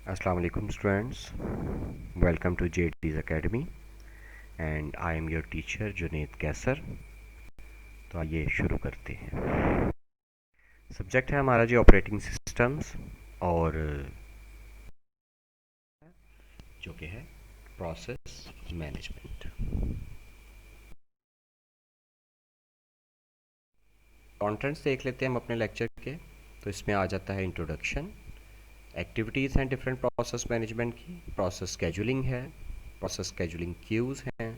Assalamu alaikum students, welcome to JD's Academy and I am your teacher Junaid कैसर। तो आइए शुरू करते हैं। सब्जेक्ट है हमारा जी ऑपरेटिंग सिस्टम्स और जो कि है प्रोसेस मैनेजमेंट। कंटेंट्स देख लेते हैं हम अपने लेक्चर के। तो इसमें आ जाता है इंट्रोडक्शन, एक्टिविटीज़ हैं डिफरेंट प्रोसेस मैनेजमेंट की, प्रोसेस स्केजुलिंग है, प्रोसेस स्केजुलिंग क्यूज़ हैं,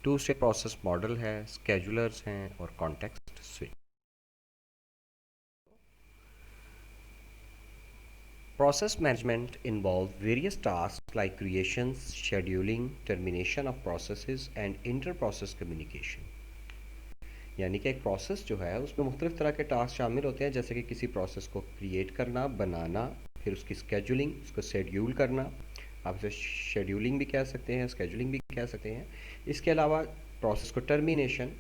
टू स्टेप प्रोसेस मॉडल है, स्केजुलर्स हैं और context switch. Process management involves various tasks like creations, scheduling, termination of processes and inter-process communication। यानी कि एक प्रोसेस जो है उसमें मुख्तलिफ तरह के टास्क शामिल होते हैं, जैसे कि किसी प्रोसेस को क्रिएट करना, बनाना, फिर उसकी स्केजुलिंग, उसको शेड्यूल करना। आप इसे शेड्यूलिंग भी कह सकते हैं, स्केजुलिंग भी कह सकते हैं। इसके अलावा प्रोसेस को टर्मिनेशन,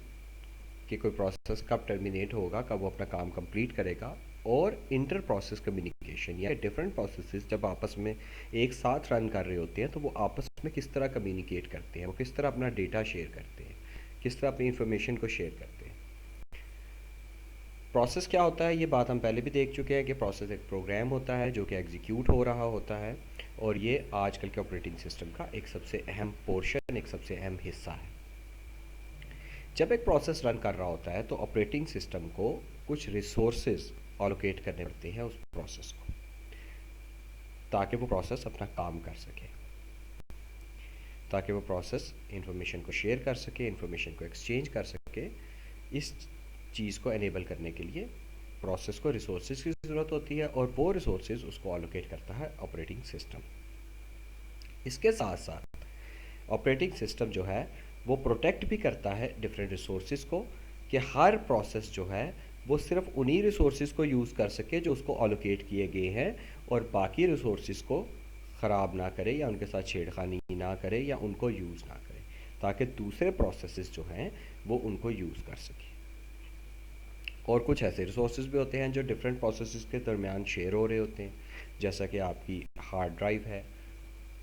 कि कोई प्रोसेस कब टर्मिनेट होगा, कब वो अपना काम कंप्लीट करेगा, और इंटर प्रोसेस कम्युनिकेशन, या डिफरेंट प्रोसेसेस जब आपस में एक साथ रन कर रहे होते हैं तो वो आपस में किस तरह कम्युनिकेट करते हैं, वो किस तरह अपना डेटा शेयर करते हैं, किस तरह अपनी इंफॉर्मेशन को शेयर करते हैं। प्रोसेस क्या होता है, ये बात हम पहले भी देख चुके हैं कि प्रोसेस एक प्रोग्राम होता है जो कि एग्जीक्यूट हो रहा होता है, और ये आजकल के ऑपरेटिंग सिस्टम का एक सबसे अहम पोर्शन, एक सबसे अहम हिस्सा है। जब एक प्रोसेस रन कर रहा होता है तो ऑपरेटिंग सिस्टम को कुछ रिसोर्सेज ऑलोकेट करने पड़ते हैं उस प्रोसेस को, ताकि वो प्रोसेस अपना काम कर सके, ताकि वो प्रोसेस इंफॉर्मेशन को शेयर कर सके, इंफॉर्मेशन को एक्सचेंज कर सके। इस चीज़ को एनेबल करने के लिए प्रोसेस को रिसोर्सेज की ज़रूरत होती है, और वो रिसोर्सेज उसको ऑलोकेट करता है ऑपरेटिंग सिस्टम। इसके साथ साथ ऑपरेटिंग सिस्टम जो है वो प्रोटेक्ट भी करता है डिफरेंट रिसोर्सेज को, कि हर प्रोसेस जो है वो सिर्फ उन्हीं रिसोर्सेज को यूज़ कर सके जो उसको ऑलोकेट किए गए हैं, और बाकी रिसोर्सेज को ख़राब ना करे या उनके साथ छेड़खानी ना करे या उनको यूज़ ना करे, ताकि दूसरे प्रोसेसेस जो हैं वो उनको यूज़ कर सके। और कुछ ऐसे रिसोर्सेज भी होते हैं जो डिफरेंट प्रोसेसेस के दरमियान शेयर हो रहे होते हैं, जैसा कि आपकी हार्ड ड्राइव है,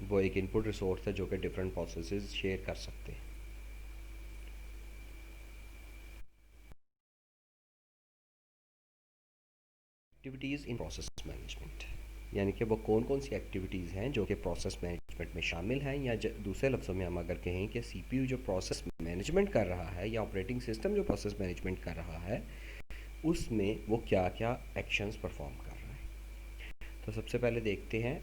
वो एक इनपुट रिसोर्स है जो कि डिफरेंट प्रोसेसेस शेयर कर सकते हैं। एक्टिविटीज़ इन प्रोसेस मैनेजमेंट, यानी कि वो कौन कौन सी एक्टिविटीज़ हैं जो कि प्रोसेस मैनेजमेंट में शामिल हैं, या दूसरे लफ्ज़ों में हम अगर कहें कि सीपीयू जो प्रोसेस मैनेजमेंट कर रहा है या ऑपरेटिंग सिस्टम जो प्रोसेस मैनेजमेंट कर रहा है, उसमें वो क्या क्या एक्शंस परफॉर्म कर रहा है। तो सबसे पहले देखते हैं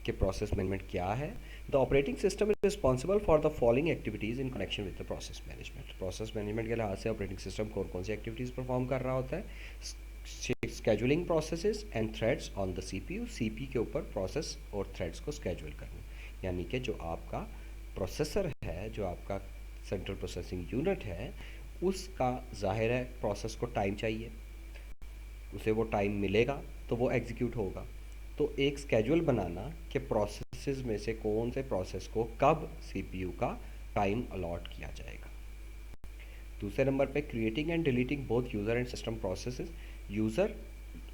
कि प्रोसेस मैनेजमेंट क्या है। The operating system is responsible for the following activities in connection with the process management. Process management के लिहाज से ऑपरेटिंग सिस्टम कौन कौन सी एक्टिविटीज़ परफॉर्म कर रहा होता है। Scheduling processes and threads on the CPU, CP के ऊपर प्रोसेस और थ्रेड्स को स्केजुअल करना, यानी कि जो आपका प्रोसेसर है, जो आपका सेंट्रल प्रोसेसिंग यूनिट है, उसका ज़ाहिर है प्रोसेस को टाइम चाहिए, उसे वो टाइम मिलेगा तो वो एग्जीक्यूट होगा। तो एक स्केजुअल बनाना कि प्रोसेसेस में से कौन से प्रोसेस को कब सीपीयू का टाइम अलॉट किया जाएगा। दूसरे नंबर पे creating and deleting both user and system processes, user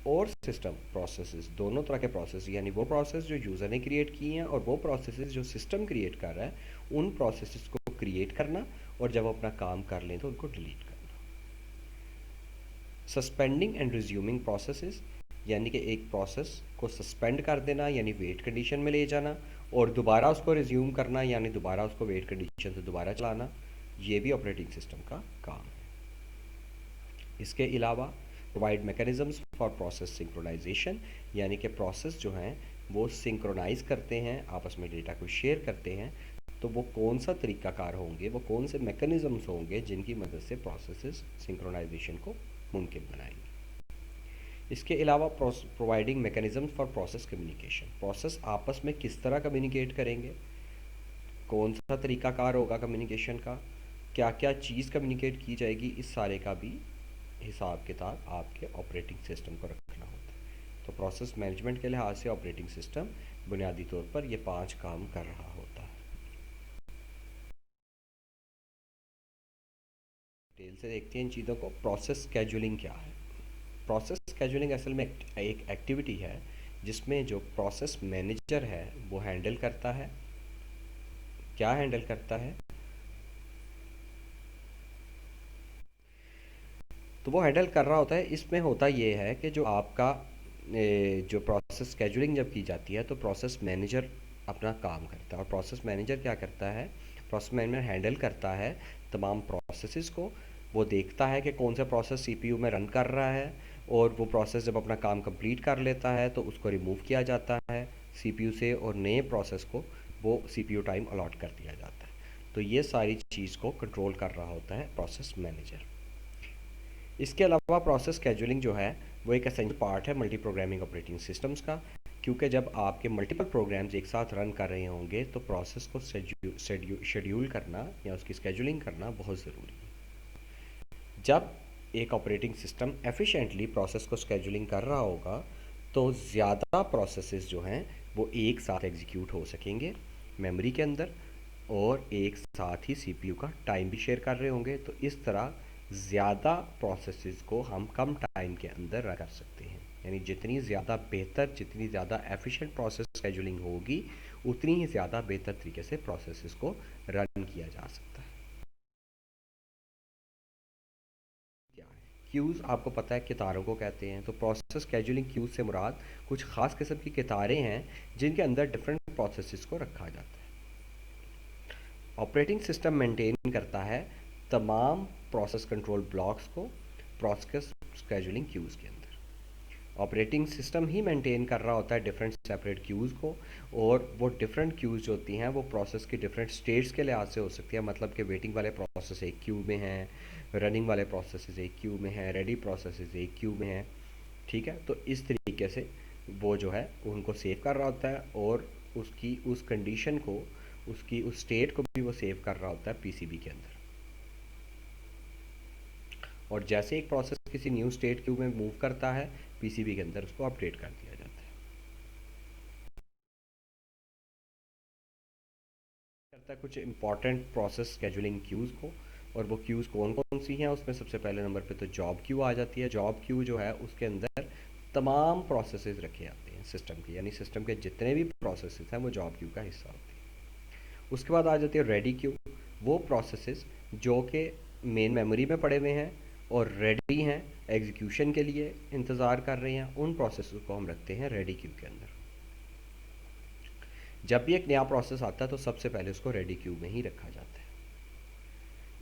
और सिस्टम प्रोसेसेस दोनों तरह के प्रोसेस, यानी वो प्रोसेस जो यूज़र ने क्रिएट किए हैं और वो प्रोसेसेस जो सिस्टम क्रिएट कर रहा है, उन प्रोसेसेस को क्रिएट करना, और जब अपना काम कर लें तो उनको डिलीट करना। सस्पेंडिंग एंड रिज्यूमिंग प्रोसेसेस, यानी कि एक प्रोसेस को सस्पेंड कर देना यानी वेट कंडीशन में ले जाना, और दोबारा उसको रिज्यूम करना यानी दोबारा उसको वेट कंडीशन से दोबारा चलाना, ये भी ऑपरेटिंग सिस्टम का काम है। इसके अलावा provide mechanisms for process synchronization, यानी कि प्रोसेस जो हैं वो सिंक्रोनाइज करते हैं, आपस में डेटा को शेयर करते हैं। तो वो कौन सा तरीक़ाकार होंगे, वो कौन से मैकेनिज़म्स होंगे जिनकी मदद से प्रोसेसेस सिंक्रोनाइजेशन को मुमकिन बनाएंगे। इसके अलावा providing mechanisms for process communication, process आपस में किस तरह कम्युनिकेट करेंगे, कौन सा तरीक़ाकार होगा कम्युनिकेशन का, क्या क्या चीज़ कम्युनिकेट की जाएगी, इस सारे का भी हिसाब किताब आपके ऑपरेटिंग सिस्टम को रखना होता है। तो प्रोसेस मैनेजमेंट के लिहाज से ऑपरेटिंग सिस्टम बुनियादी तौर पर ये 5 काम कर रहा होता है। डिटेल से देखते हैं इन चीज़ों को। प्रोसेस स्केजुलिंग क्या है। प्रोसेस स्केजुलिंग असल में एक एक्टिविटी है जिसमें जो प्रोसेस मैनेजर है वो हैंडल करता है, क्या हैंडल करता है, तो वो हैंडल कर रहा होता है। इसमें होता ये है कि जो आपका जो प्रोसेस स्केजुलिंग जब की जाती है तो प्रोसेस मैनेजर अपना काम करता है। और प्रोसेस मैनेजर क्या करता है, प्रोसेस मैनेजर हैंडल करता है तमाम प्रोसेसेस को। वो देखता है कि कौन सा प्रोसेस सीपीयू में रन कर रहा है, और वो प्रोसेस जब अपना काम कंप्लीट कर लेता है तो उसको रिमूव किया जाता है सीपीयू से, और नए प्रोसेस को वो सीपीयू टाइम अलॉट कर दिया जाता है। तो ये सारी चीज़ को कंट्रोल कर रहा होता है प्रोसेस मैनेजर। इसके अलावा प्रोसेस शेड्यूलिंग जो है वो एक एसेंशियल पार्ट है मल्टी प्रोग्रामिंग ऑपरेटिंग सिस्टम्स का, क्योंकि जब आपके मल्टीपल प्रोग्राम्स एक साथ रन कर रहे होंगे तो प्रोसेस को शेड्यूल करना या उसकी शेड्यूलिंग करना बहुत ज़रूरी है। जब एक ऑपरेटिंग सिस्टम एफिशिएंटली प्रोसेस को शेड्यूलिंग कर रहा होगा तो ज़्यादा प्रोसेसेस जो हैं वो एक साथ एग्जीक्यूट हो सकेंगे मेमोरी के अंदर, और एक साथ ही सीपीयू का टाइम भी शेयर कर रहे होंगे। तो इस तरह ज़्यादा प्रोसेसेस को हम कम टाइम के अंदर रन कर सकते हैं। यानी जितनी ज़्यादा बेहतर, जितनी ज़्यादा एफिशिएंट प्रोसेस शेड्यूलिंग होगी उतनी ही ज़्यादा बेहतर तरीके से प्रोसेसेस को रन किया जा सकता है। क्यूज़ आपको पता है कितारों को कहते हैं। तो प्रोसेस शेड्यूलिंग क्यूज़ से मुराद कुछ ख़ास किस्म की कितारें हैं जिनके अंदर डिफरेंट प्रोसेसेस को रखा जाता है। ऑपरेटिंग सिस्टम मेंटेन करता है तमाम प्रोसेस कंट्रोल ब्लॉक्स को प्रोसेस शेड्यूलिंग क्यूज़ के अंदर। ऑपरेटिंग सिस्टम ही मेंटेन कर रहा होता है डिफरेंट सेपरेट क्यूज़ को, और वो डिफरेंट क्यूज़ जो होती हैं वो प्रोसेस की डिफरेंट स्टेट्स के लिहाज से हो सकती है। मतलब कि वेटिंग वाले प्रोसेस एक क्यू में हैं, रनिंग वाले प्रोसेस एक क्यू में हैं, रेडी प्रोसेस एक क्यू में हैं। ठीक है, तो इस तरीके से वो जो है उनको सेव कर रहा होता है, और उसकी उस कंडीशन को, उसकी उस स्टेट को भी वो सेव कर रहा होता है पीसीबी के अंदर। और जैसे एक प्रोसेस किसी न्यू स्टेट क्यू में मूव करता है पीसीबी के अंदर उसको अपडेट कर दिया जाता है। करता है कुछ इंपॉर्टेंट प्रोसेस शेड्यूलिंग क्यूज़ को, और वो क्यूज़ कौन कौन सी हैं उसमें सबसे पहले नंबर पे तो जॉब क्यू आ जाती है। जॉब क्यू जो है उसके अंदर तमाम प्रोसेसेस रखे जाते हैं सिस्टम के, यानी सिस्टम के जितने भी प्रोसेसेस हैं वो जॉब क्यू का हिस्सा होते हैं। उसके बाद आ जाती है रेडी क्यू। वो प्रोसेसेस जो कि मेन मेमोरी में पड़े हुए हैं और रेडी हैं, एग्जीक्यूशन के लिए इंतज़ार कर रहे हैं, उन प्रोसेस को हम रखते हैं रेडी क्यू के अंदर। जब भी एक नया प्रोसेस आता है तो सबसे पहले उसको रेडी क्यू में ही रखा जाता है।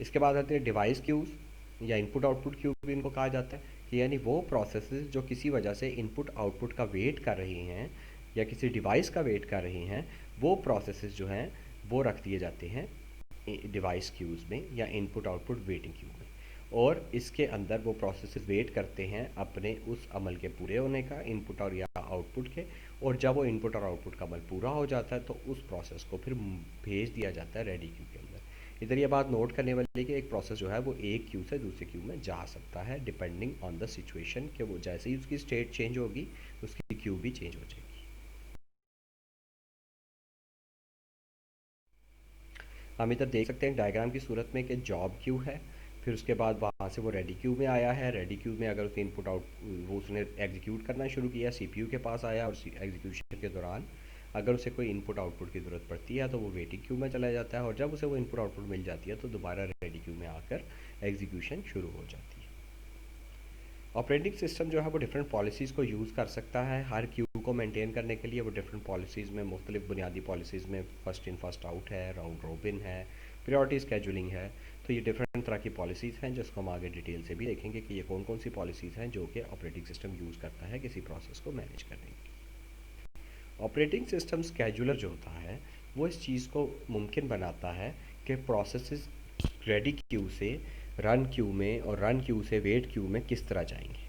इसके बाद आते हैं डिवाइस क्यूज़, या इनपुट आउटपुट क्यू भी इनको कहा जाता है, कि यानी वो प्रोसेसेस जो किसी वजह से इनपुट आउटपुट का वेट कर रही हैं या किसी डिवाइस का वेट कर रही हैं, वो प्रोसेसेस जो हैं वो रख दिए जाते हैं डिवाइस क्यूज़ में या इनपुट आउटपुट वेटिंग क्यू में। और इसके अंदर वो प्रोसेसेस वेट करते हैं अपने उस अमल के पूरे होने का, इनपुट और या आउटपुट के। और जब वो इनपुट और आउटपुट का अमल पूरा हो जाता है तो उस प्रोसेस को फिर भेज दिया जाता है रेडी क्यू के अंदर। इधर ये बात नोट करने वाली कि एक प्रोसेस जो है वो एक क्यू से दूसरे क्यू में जा सकता है डिपेंडिंग ऑन द सिचुएशन, कि वो जैसे ही उसकी स्टेट चेंज होगी उसकी क्यू भी चेंज हो जाएगी। हम इधर देख सकते हैं डायग्राम की सूरत में कि जॉब क्यू है, फिर उसके बाद वहाँ से वो रेडी क्यू में आया है। रेडी क्यू में अगर उसने इनपुट आउट वो उसने एग्जीक्यूट करना शुरू किया, सीपीयू के पास आया, और एग्जीक्यूशन के दौरान अगर उसे कोई इनपुट आउटपुट की ज़रूरत पड़ती है तो वो वेटिंग क्यू में चला जाता है, और जब उसे वो इनपुट आउटपुट मिल जाती है तो दोबारा रेडी क्यू में आकर एग्जीक्यूशन शुरू हो जाती है। ऑपरेटिंग सिस्टम जो है वो डिफरेंट पॉलिसीज़ को यूज़ कर सकता है हर क्यू को मेंटेन करने के लिए। वो डिफरेंट पॉलिसीज़ में मुख्तलिफ बुनियादी पॉलिसीज़ में फर्स्ट इन फर्स्ट आउट है, राउंड रोबिन है, प्रायोरिटी स्केजुलिंग है। तो ये डिफरेंट तरह की पॉलिसीज़ हैं जिसको हम आगे डिटेल से भी देखेंगे कि ये कौन कौन सी पॉलिसीज़ हैं जो कि ऑपरेटिंग सिस्टम यूज़ करता है किसी प्रोसेस को मैनेज करने के लिए। ऑपरेटिंग सिस्टम स्केजुलर जो होता है वो इस चीज़ को मुमकिन बनाता है कि प्रोसेसेस रेडी क्यू से रन क्यू में और रन क्यू से वेट क्यू में किस तरह जाएंगे,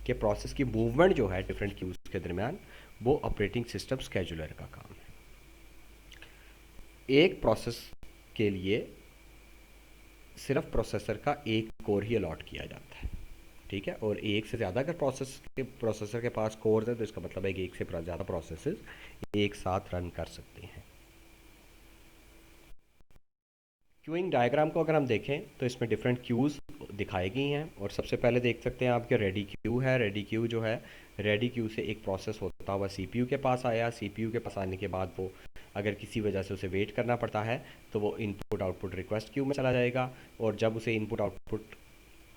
कि प्रोसेस की मूवमेंट जो है डिफरेंट क्यूज़ के दरमियान वो ऑपरेटिंग सिस्टम स्केजुलर का काम है। एक प्रोसेस के लिए सिर्फ प्रोसेसर का एक कोर ही अलॉट किया जाता है, ठीक है। और एक से ज़्यादा अगर प्रोसेसर के पास कोर है तो इसका मतलब है कि एक से ज़्यादा प्रोसेसेस एक साथ रन कर सकते हैं। क्यूइंग डायग्राम को अगर हम देखें तो इसमें डिफरेंट क्यूज़ दिखाई गई हैं, और सबसे पहले देख सकते हैं आपके रेडी क्यू है। रेडी क्यू जो है, रेडी क्यू से एक प्रोसेस होता होता हुआ सीपीयू के पास आया। सीपीयू के पास आने के बाद वो अगर किसी वजह से उसे वेट करना पड़ता है तो वो इनपुट आउटपुट रिक्वेस्ट क्यू में चला जाएगा, और जब उसे इनपुट आउटपुट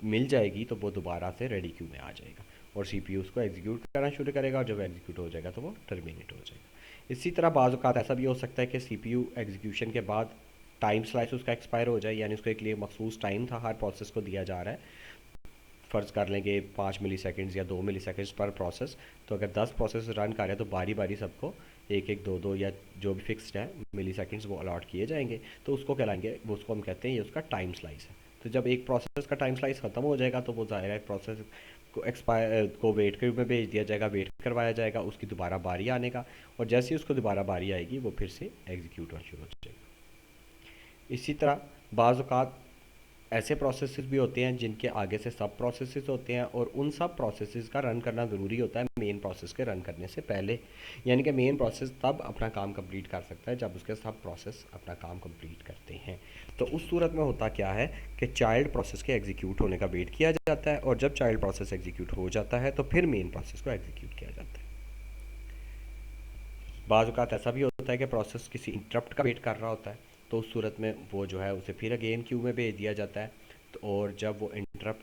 मिल जाएगी तो वो दोबारा से रेडी क्यू में आ जाएगा और सीपीयू उसको एग्जीक्यूट करना शुरू करेगा, और जब एग्जीक्यूट हो जाएगा तो वो टर्मिनेट हो जाएगा। इसी तरह बाज़ औक़ात ऐसा भी हो सकता है कि सीपीयू एग्जीक्यूशन के बाद टाइम स्लाइस उसका एक्सपायर हो जाए, यानी उसको एक लिए मखसूस टाइम था हर प्रोसेस को दिया जा रहा है, फ़र्ज़ कर लेंगे 5 मिली सेकेंड्स या 2 मिली सेकेंड्स पर प्रोसेस। तो अगर 10 प्रोसेस रन कर रहे हैं तो बारी बारी सबको एक एक दो दो या जो भी फिक्स्ड है मिली सेकेंड्स वो अलॉट किए जाएंगे, तो उसको कहलाएंगे, वो उसको हम कहते हैं ये उसका टाइम स्लाइस है। तो जब एक प्रोसेस का टाइम स्लाइस ख़त्म हो जाएगा तो वो ज़ाहिर है प्रोसेस को एक्सपायर को वेट क्यू में भेज दिया जाएगा, वेट करवाया जाएगा उसकी दोबारा बारी आने का, और जैसे ही उसको दोबारा बारी आएगी वो फिर से एग्जीक्यूट होना शुरू हो जाएगा। इसी तरह बाज़ औक़ात ऐसे प्रोसेसेस भी होते हैं जिनके आगे से सब प्रोसेसेस होते हैं, और उन सब प्रोसेसेस का रन करना ज़रूरी होता है मेन प्रोसेस के रन करने से पहले, यानी कि मेन प्रोसेस तब अपना काम कंप्लीट कर सकता है जब उसके सब प्रोसेस अपना काम कंप्लीट करते हैं। तो उस सूरत में होता क्या है कि चाइल्ड प्रोसेस के एग्जीक्यूट होने का वेट किया जाता है, और जब चाइल्ड प्रोसेस एग्जीक्यूट हो जाता है तो फिर मेन प्रोसेस को एग्जीक्यूट किया जाता है। बाज़ औक़ात ऐसा भी होता है कि प्रोसेस किसी इंटरप्ट का वेट कर रहा होता है, तो उस सूरत में वो जो है उसे फिर अगेन क्यू में भेज दिया जाता है, तो और जब वो इंटरप्ट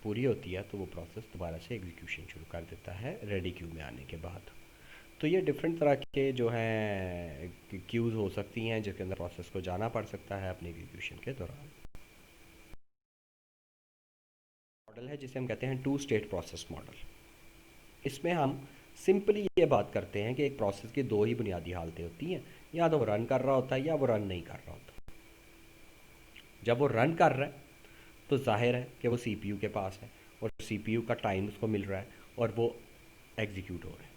पूरी होती है तो वो प्रोसेस दोबारा से एग्जीक्यूशन शुरू कर देता है रेडी क्यू में आने के बाद। तो ये डिफरेंट तरह के जो हैं क्यूज़ हो सकती हैं जिसके अंदर प्रोसेस को जाना पड़ सकता है अपने एग्जीक्यूशन के दौरान। मॉडल है जिसे हम कहते हैं टू स्टेट प्रोसेस मॉडल। इसमें हम सिंपली ये बात करते हैं कि एक प्रोसेस की दो ही बुनियादी हालतें होती हैं, या तो वो रन कर रहा होता है या वो रन नहीं कर रहा होता। जब वो रन कर रहा है तो जाहिर है कि वो सीपीयू के पास है और सीपीयू का टाइम उसको मिल रहा है और वो एग्जीक्यूट हो रहा है,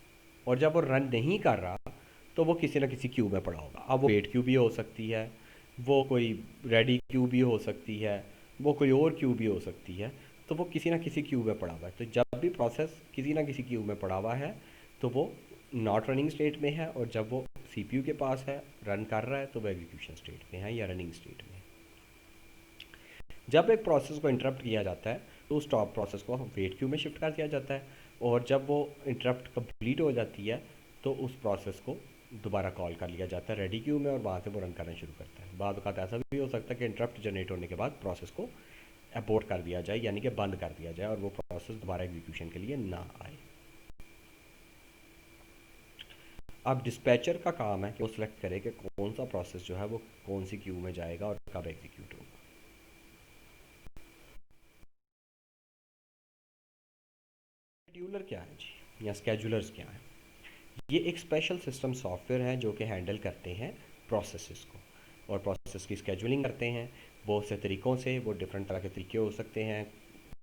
और जब वो रन नहीं कर रहा तो वो किसी ना किसी क्यू में पड़ा होगा। अब वो वेट क्यू भी हो सकती है, वो कोई रेडी क्यू भी हो सकती है, वो कोई और क्यू भी हो सकती है, तो वो किसी ना किसी क्यू में पड़ा हुआ है। तो जब भी प्रोसेस किसी ना किसी क्यू में पड़ा हुआ है तो वो नॉट रनिंग स्टेट में है, और जब वो सीपीयू के पास है रन कर रहा है तो वो एग्जीक्यूशन स्टेट में है या रनिंग स्टेट में है। जब एक प्रोसेस को इंटरप्ट किया जाता है तो उस टॉप प्रोसेस को वेट क्यू में शिफ्ट कर दिया जाता है, और जब वो इंटरप्ट कंप्लीट हो जाती है तो उस प्रोसेस को दोबारा कॉल कर लिया जाता है रेडी क्यू में, और वहाँ से वो रन करना शुरू करता है। बाद वक़्त ऐसा भी हो सकता है कि इंटरप्ट जनरेट होने के बाद प्रोसेस को अबॉर्ट कर दिया जाए, यानी कि बंद कर दिया जाए, और वो प्रोसेस दोबारा एग्जीक्यूशन के लिए ना आए। अब डिस्पैचर का काम है कि वो सिलेक्ट करे कि कौन सा प्रोसेस जो है वो कौन सी क्यू में जाएगा और कब एग्जीक्यूट होगा। शेड्यूलर क्या है जी, या स्केड्यूलर्स क्या है? ये एक स्पेशल सिस्टम सॉफ्टवेयर है जो कि हैंडल करते हैं प्रोसेसेस को, और प्रोसेस की स्केड्यूलिंग करते हैं बहुत से तरीक़ों से। वो डिफरेंट तरह के तरीके हो सकते हैं,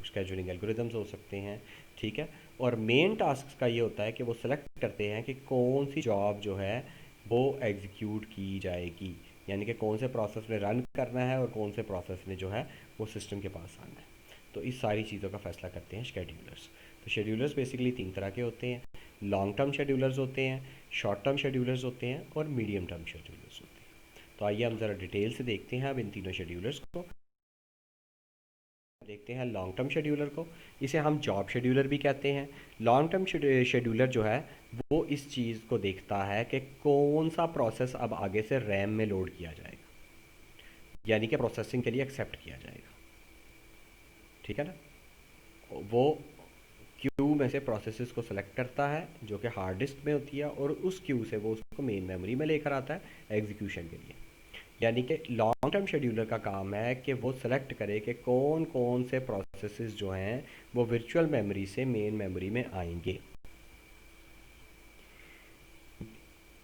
स्केड्यूलिंग एल्गोरिदम्स हो सकते हैं, ठीक है। और मेन टास्क का ये होता है कि वो सेलेक्ट करते हैं कि कौन सी जॉब जो है वो एग्जीक्यूट की जाएगी, यानी कि कौन से प्रोसेस ने रन करना है और कौन से प्रोसेस ने जो है वो सिस्टम के पास आना है। तो इस सारी चीज़ों का फैसला करते हैं शेड्यूलर्स। तो शेड्यूलर्स बेसिकली 3 तरह के होते हैं, लॉन्ग टर्म शेड्यूलर्स होते हैं, शॉर्ट टर्म शेड्यूलर्स होते हैं, और मीडियम टर्म शेड्यूलर्स होते हैं। तो आइए हम ज़रा डिटेल से देखते हैं अब इन तीनों शेड्यूलर्स को। देखते हैं लॉन्ग टर्म शेड्यूलर को, इसे हम जॉब शेड्यूलर भी कहते हैं। लॉन्ग टर्म शेड्यूलर जो है वो इस चीज़ को देखता है कि कौन सा प्रोसेस अब आगे से रैम में लोड किया जाएगा, यानी कि प्रोसेसिंग के लिए एक्सेप्ट किया जाएगा, ठीक है ना। वो क्यू में से प्रोसेसेस को सिलेक्ट करता है जो कि हार्ड डिस्क में होती है, और उस क्यू से वो उसको मेन मेमोरी में लेकर आता है एग्जीक्यूशन के लिए। यानी कि लॉन्ग टर्म शेड्यूलर का काम है कि वो सेलेक्ट करे कि कौन कौन से प्रोसेसेस जो हैं वो वर्चुअल मेमोरी से मेन मेमोरी में आएंगे।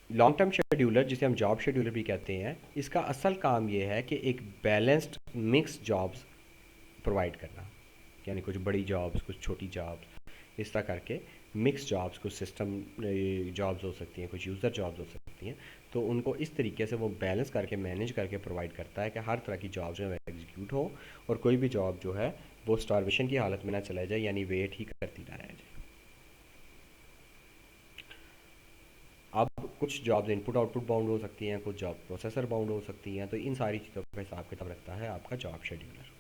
लॉन्ग टर्म शेड्यूलर, जिसे हम जॉब शेड्यूलर भी कहते हैं, इसका असल काम ये है कि एक बैलेंस्ड मिक्स जॉब्स प्रोवाइड करना, यानी कुछ बड़ी जॉब्स कुछ छोटी जॉब्स, इस तरह करके मिक्स जॉब्स, कुछ सिस्टम जॉब्स हो सकती हैं, कुछ यूज़र जॉब्स हो सकती हैं, तो उनको इस तरीके से वो बैलेंस करके मैनेज करके प्रोवाइड करता है कि हर तरह की जॉब जो है एग्जीक्यूट हो, और कोई भी जॉब जो है वो स्टारवेशन की हालत में ना चला जाए, यानी वेट ही करती ना रह जाए। अब कुछ जॉब्स इनपुट आउटपुट बाउंड हो सकती हैं, कुछ जॉब प्रोसेसर बाउंड हो सकती हैं, तो इन सारी चीज़ों का हिसाब किताब रखता है आपका जॉब शेड्यूलर।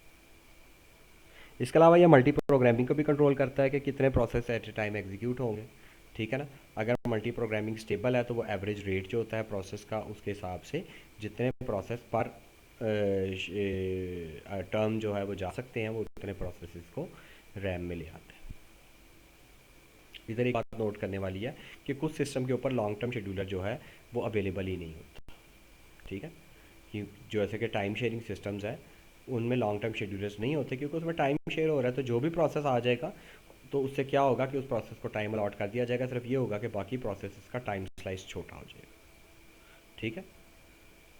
इसके अलावा यह मल्टी प्रोग्रामिंग को भी कंट्रोल करता है कि कितने process at A time execute होंगे, ठीक है ना। अगर मल्टी प्रोग्रामिंग स्टेबल है तो वो एवरेज रेट जो होता है प्रोसेस का, उसके हिसाब से जितने प्रोसेस पर टर्म जो है वो जा सकते हैं, वो उतने प्रोसेसेस को रैम में ले आते हैं। इधर एक बात नोट करने वाली है कि कुछ सिस्टम के ऊपर लॉन्ग टर्म शेड्यूलर जो है वो अवेलेबल ही नहीं होता, ठीक है। कि जो ऐसे कि टाइम शेयरिंग सिस्टम्स हैं उनमें लॉन्ग टर्म शेड्यूलर्स नहीं होते, क्योंकि उसमें टाइम शेयर हो रहा है, तो जो भी प्रोसेस आ जाएगा तो उससे क्या होगा कि उस प्रोसेस को टाइम अलॉट कर दिया जाएगा। सिर्फ ये होगा कि बाकी प्रोसेस का टाइम स्लाइस छोटा हो जाएगा, ठीक है।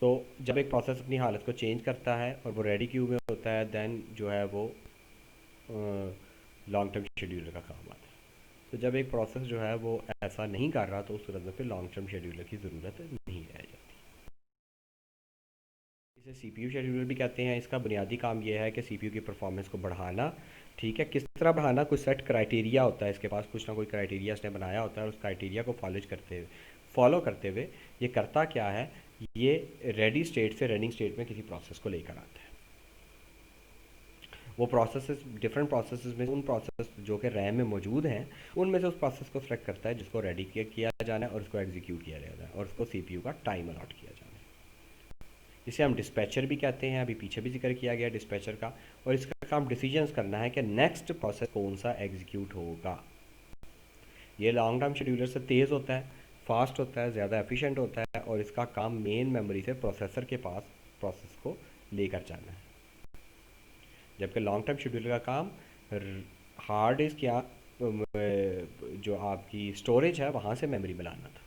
तो जब एक प्रोसेस अपनी हालत को चेंज करता है और वो रेडी क्यू में होता है, देन जो है वो लॉन्ग टर्म शेड्यूलर का काम आता है। तो जब एक प्रोसेस जो है वो ऐसा नहीं कर रहा तो उस सूरत में फिर लॉन्ग टर्म शेड्यूलर की ज़रूरत नहीं रह जाती। इसे सीपीयू शेड्यूलर भी कहते हैं। इसका बुनियादी काम यह है कि सीपीयू की परफॉर्मेंस को बढ़ाना, ठीक है। किस तरह बढ़ाना, कुछ सेट क्राइटेरिया होता है इसके पास, कुछ ना कोई क्राइटेरिया इसने बनाया होता है, उस क्राइटेरिया को फॉलो करते हुए ये करता क्या है, ये रेडी स्टेट से रनिंग स्टेट में किसी प्रोसेस को लेकर आता है। वो प्रोसेसेस, डिफरेंट प्रोसेसेस में उन प्रोसेस जो कि रैम में मौजूद हैं उनमें से उस प्रोसेस को सेलेक्ट करता है जिसको रेडी किया जाना है और उसको एग्जीक्यूट किया जाना है और उसको सीपीयू का टाइम अलॉट किया जाना है। इसे हम डिस्पैचर भी कहते हैं, अभी पीछे भी जिक्र किया गया डिस्पैचर का। और इसका काम डिसीजंस करना है कि नेक्स्ट प्रोसेस कौन सा एग्जीक्यूट होगा। ये लॉन्ग टर्म शेड्यूलर से तेज़ होता है, फास्ट होता है, ज़्यादा एफिशिएंट होता है और इसका काम मेन मेमोरी से प्रोसेसर के पास प्रोसेस को लेकर जाना है। जबकि लॉन्ग टर्म शेड्यूलर का काम हार्ड डिस्क या जो आपकी स्टोरेज है वहाँ से मेमोरी में लाना था।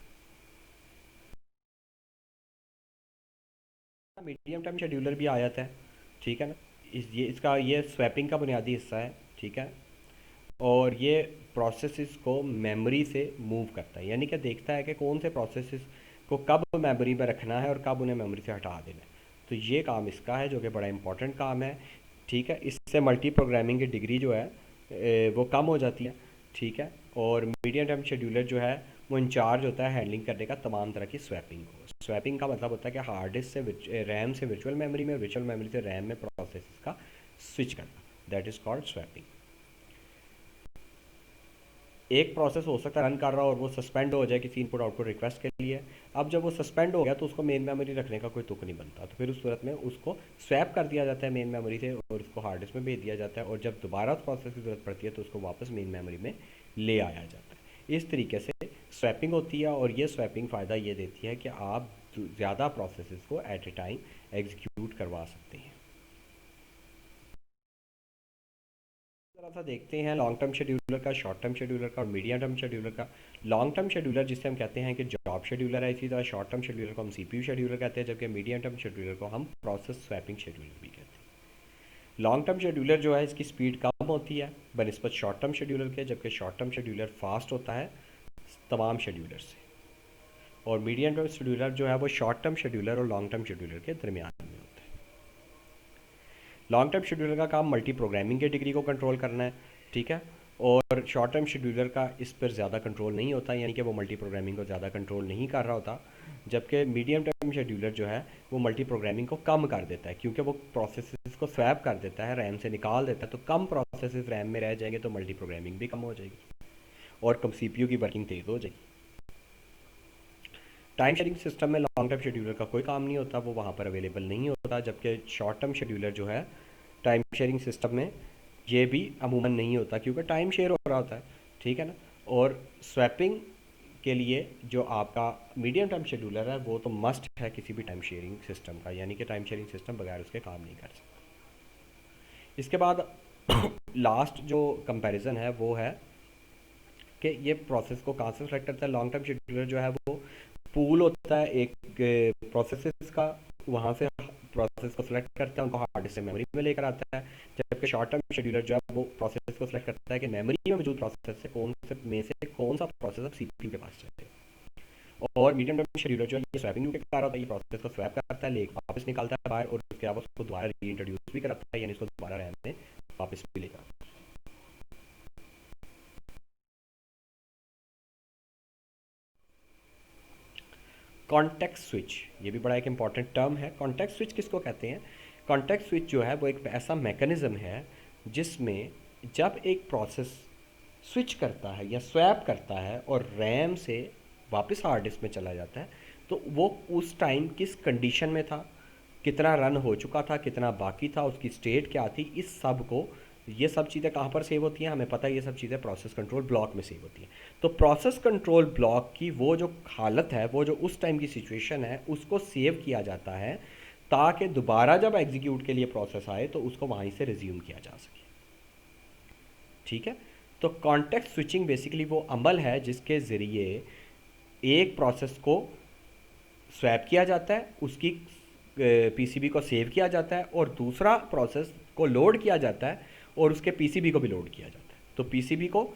मीडियम टर्म शेड्यूलर भी आ जाता है, ठीक है ना। ये स्वैपिंग का बुनियादी हिस्सा है, ठीक है। और ये प्रोसेसेस को मेमोरी से मूव करता है, यानी कि देखता है कि कौन से प्रोसेसेस को कब मेमोरी में रखना है और कब उन्हें मेमोरी से हटा देना है। तो ये काम इसका है जो कि बड़ा इंपॉर्टेंट काम है, ठीक है। इससे मल्टी प्रोग्रामिंग की डिग्री जो है वो कम हो जाती है, ठीक है। और मीडियम टर्म शेड्यूलर जो है वो इंचार्ज होता है हैंडलिंग करने का तमाम तरह की स्वैपिंग को। स्वैपिंग का मतलब होता है कि हार्ड डिस्क से रैम से वर्चुअल मेमोरी में, वर्चुअल मेमोरी से रैम में प्रोसेस का स्विच करना, दैट इज़ कॉल्ड स्वैपिंग। एक प्रोसेस हो सकता है रन कर रहा हो और वो सस्पेंड हो जाए किसी इनपुट आउटपुट रिक्वेस्ट के लिए। अब जब वो सस्पेंड हो गया तो उसको मेन मेमोरी रखने का कोई तुक नहीं बनता, तो फिर उस सूरत में उसको स्वैप कर दिया जाता है मेन मेमोरी से और उसको हार्ड डिस्क में भेज दिया जाता है। और जब दोबारा उस प्रोसेस की ज़रूरत पड़ती है तो उसको वापस मेन मेमोरी में ले आया जाता है। इस तरीके से स्वैपिंग होती है और ये स्वैपिंग फ़ायदा ये देती है कि आप ज़्यादा प्रोसेस को एट ए टाइम एग्जीक्यूट करवा सकते हैं। थोड़ा सा देखते हैं लॉन्ग टर्म शेड्यूलर का, शॉर्ट टर्म शेड्यूलर का और मीडियम टर्म शेड्यूलर का। लॉन्ग टर्म शेड्यूलर जिसे हम कहते हैं कि जॉब शेड्यूलर है, इसी तरह शॉर्ट टर्म शेड्यूलर को हम सीपीयू शेड्यूलर कहते हैं, जबकि मीडियम टर्म शेड्यूलर को हम प्रोसेस स्वैपिंग शेड्यूलर भी कहते हैं। लॉन्ग टर्म शेड्यूलर जो है इसकी स्पीड कम होती है बनिस्बत शॉर्ट टर्म शेड्यूलर के, जबकि शॉर्ट टर्म शेड्यूलर फास्ट होता है तमाम शेड्यूलर से। और मीडियम टर्म शेड्यूलर जो है वो शॉर्ट टर्म शेड्यूलर और लॉन्ग टर्म शेड्यूलर के दरमियान में होता है। लॉन्ग टर्म शेड्यूलर का काम मल्टी प्रोग्रामिंग की डिग्री को कंट्रोल करना है, ठीक है। और शॉर्ट टर्म शेड्यूलर का इस पर ज़्यादा कंट्रोल नहीं होता, यानी कि वो मल्टी प्रोग्रामिंग को ज़्यादा कंट्रोल नहीं कर रहा होता। जबकि मीडियम टर्म शेड्यूलर जो है वो मल्टी प्रोग्रामिंग को कम कर देता है, क्योंकि वो प्रोसेसेस को स्वैप कर देता है, रैम से निकाल देता है। तो कम प्रोसेसेस रैम में रह जाएंगे तो मल्टी प्रोग्रामिंग भी कम हो जाएगी और कम सीपीयू की वर्किंग तेज़ हो जाएगी। टाइम शेयरिंग सिस्टम में लॉन्ग टर्म शेड्यूलर का कोई काम नहीं होता, वो वहाँ पर अवेलेबल नहीं होता। जबकि शॉर्ट टर्म शेड्यूलर जो है टाइम शेयरिंग सिस्टम में ये भी अमूमन नहीं होता, क्योंकि टाइम शेयर हो रहा होता है, ठीक है ना। और स्वैपिंग के लिए जो आपका मीडियम टर्म शेड्यूलर है वो तो मस्ट है किसी भी टाइम शेयरिंग सिस्टम का, यानी कि टाइम शेयरिंग सिस्टम बगैर उसके काम नहीं कर सकता। इसके बाद लास्ट जो कंपैरिजन है वो है कि ये प्रोसेस को कहाँ से सेलेक्ट करता है। लॉन्ग टर्म शेड्यूलर जो है वो पूल होता है एक प्रोसेसेस का, वहाँ से प्रोसेस को सिलेक्ट करता है, उनको हार्ड डिस्क से मेमोरी में लेकर आता है। जबकि शॉर्ट टर्म शेड्यूलर जो है वो प्रोसेस को सिलेक्ट करता है कि मेमोरी में मौजूद प्रोसेस से कौन सा प्रोसेस अब सीपीयू के पास चले। और मीडियम टर्म शेड्यूलर जो है ये स्वैपिंग के कारण होता है, ये प्रोसेस को स्वैप करता है, लेकर वापस निकालता है बाहर और उसके बाद उसको दोबारा रीइंट्रोड्यूस भी कराता है, यानी इसको दोबारा रैम में वापस भी लेकर आता है। कॉन्टेक्स्ट स्विच, ये भी बड़ा एक इंपॉर्टेंट टर्म है। कॉन्टेक्स्ट स्विच किसको कहते हैं? कॉन्टेक्स्ट स्विच जो है वो एक ऐसा मैकेनिज़्म है जिसमें जब एक प्रोसेस स्विच करता है या स्वैप करता है और रैम से वापस हार्ड डिस्क में चला जाता है, तो वो उस टाइम किस कंडीशन में था, कितना रन हो चुका था, कितना बाकी था, उसकी स्टेट क्या थी, इस सब को, ये सब चीज़ें कहाँ पर सेव होती हैं, हमें पता है ये सब चीज़ें प्रोसेस कंट्रोल ब्लॉक में सेव होती हैं। तो प्रोसेस कंट्रोल ब्लॉक की वो जो हालत है, वो जो उस टाइम की सिचुएशन है, उसको सेव किया जाता है ताकि दोबारा जब एग्जीक्यूट के लिए प्रोसेस आए तो उसको वहीं से रिज्यूम किया जा सके। ठीक है। तो कॉन्टेक्स्ट स्विचिंग बेसिकली वो अमल है जिसके ज़रिए एक प्रोसेस को स्वैप किया जाता है, उसकी पीसीबी को सेव किया जाता है, और दूसरा प्रोसेस को लोड किया जाता है और उसके पीसीबी को भी लोड किया जाता है। तो पीसीबी को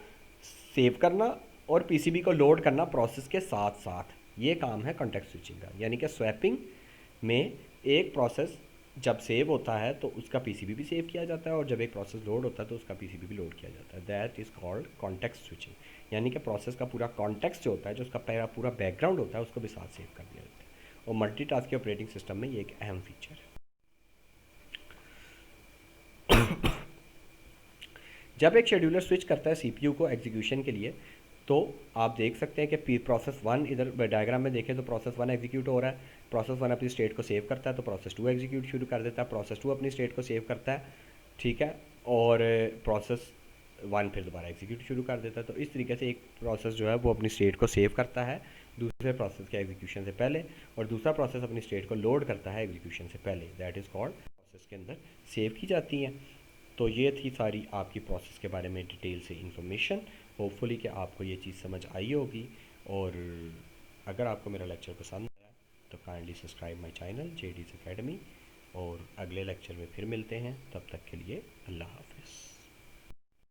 सेव करना और पीसीबी को लोड करना प्रोसेस के साथ साथ, ये काम है कॉन्टेक्स्ट स्विचिंग का। यानी कि स्वैपिंग में एक प्रोसेस जब सेव होता है तो उसका पीसीबी भी सेव किया जाता है, और जब एक प्रोसेस लोड होता है तो उसका पीसीबी भी लोड किया जाता है। That is called context switching. यानी कि प्रोसेस का पूरा कॉन्टेक्स्ट जो होता है, जो उसका पूरा पूरा बैकग्राउंड होता है, उसको भी साथ सेव कर दिया जाता है। और मल्टीटास्किंग ऑपरेटिंग सिस्टम में ये एक अहम फीचर है। जब एक शेड्यूलर स्विच करता है सीपीयू को एग्जीक्यूशन के लिए, तो आप देख सकते हैं कि प्रोसेस वन, इधर डायग्राम में देखें तो प्रोसेस वन एग्जीक्यूट हो रहा है, प्रोसेस वन अपनी स्टेट को सेव करता है तो प्रोसेस टू एग्जीक्यूट शुरू कर देता है, प्रोसेस टू अपनी स्टेट को सेव करता है, ठीक है, और प्रोसेस वन फिर दोबारा एग्जीक्यूट शुरू कर देता है। तो इस तरीके से एक प्रोसेस जो है वो अपनी स्टेट को सेव करता है दूसरे प्रोसेस के एग्जीक्यूशन से पहले, और दूसरा प्रोसेस अपनी स्टेट को लोड करता है एग्जीक्यूशन से पहले। दैट इज़ कॉल्ड प्रोसेस के अंदर सेव की जाती हैं। तो ये थी सारी आपकी प्रोसेस के बारे में डिटेल से इंफॉर्मेशन। होपफुली कि आपको ये चीज़ समझ आई होगी, और अगर आपको मेरा लेक्चर पसंद आया तो kindly subscribe my channel JD's academy, और अगले लेक्चर में फिर मिलते हैं। तब तक के लिए अल्लाह हाफिज़।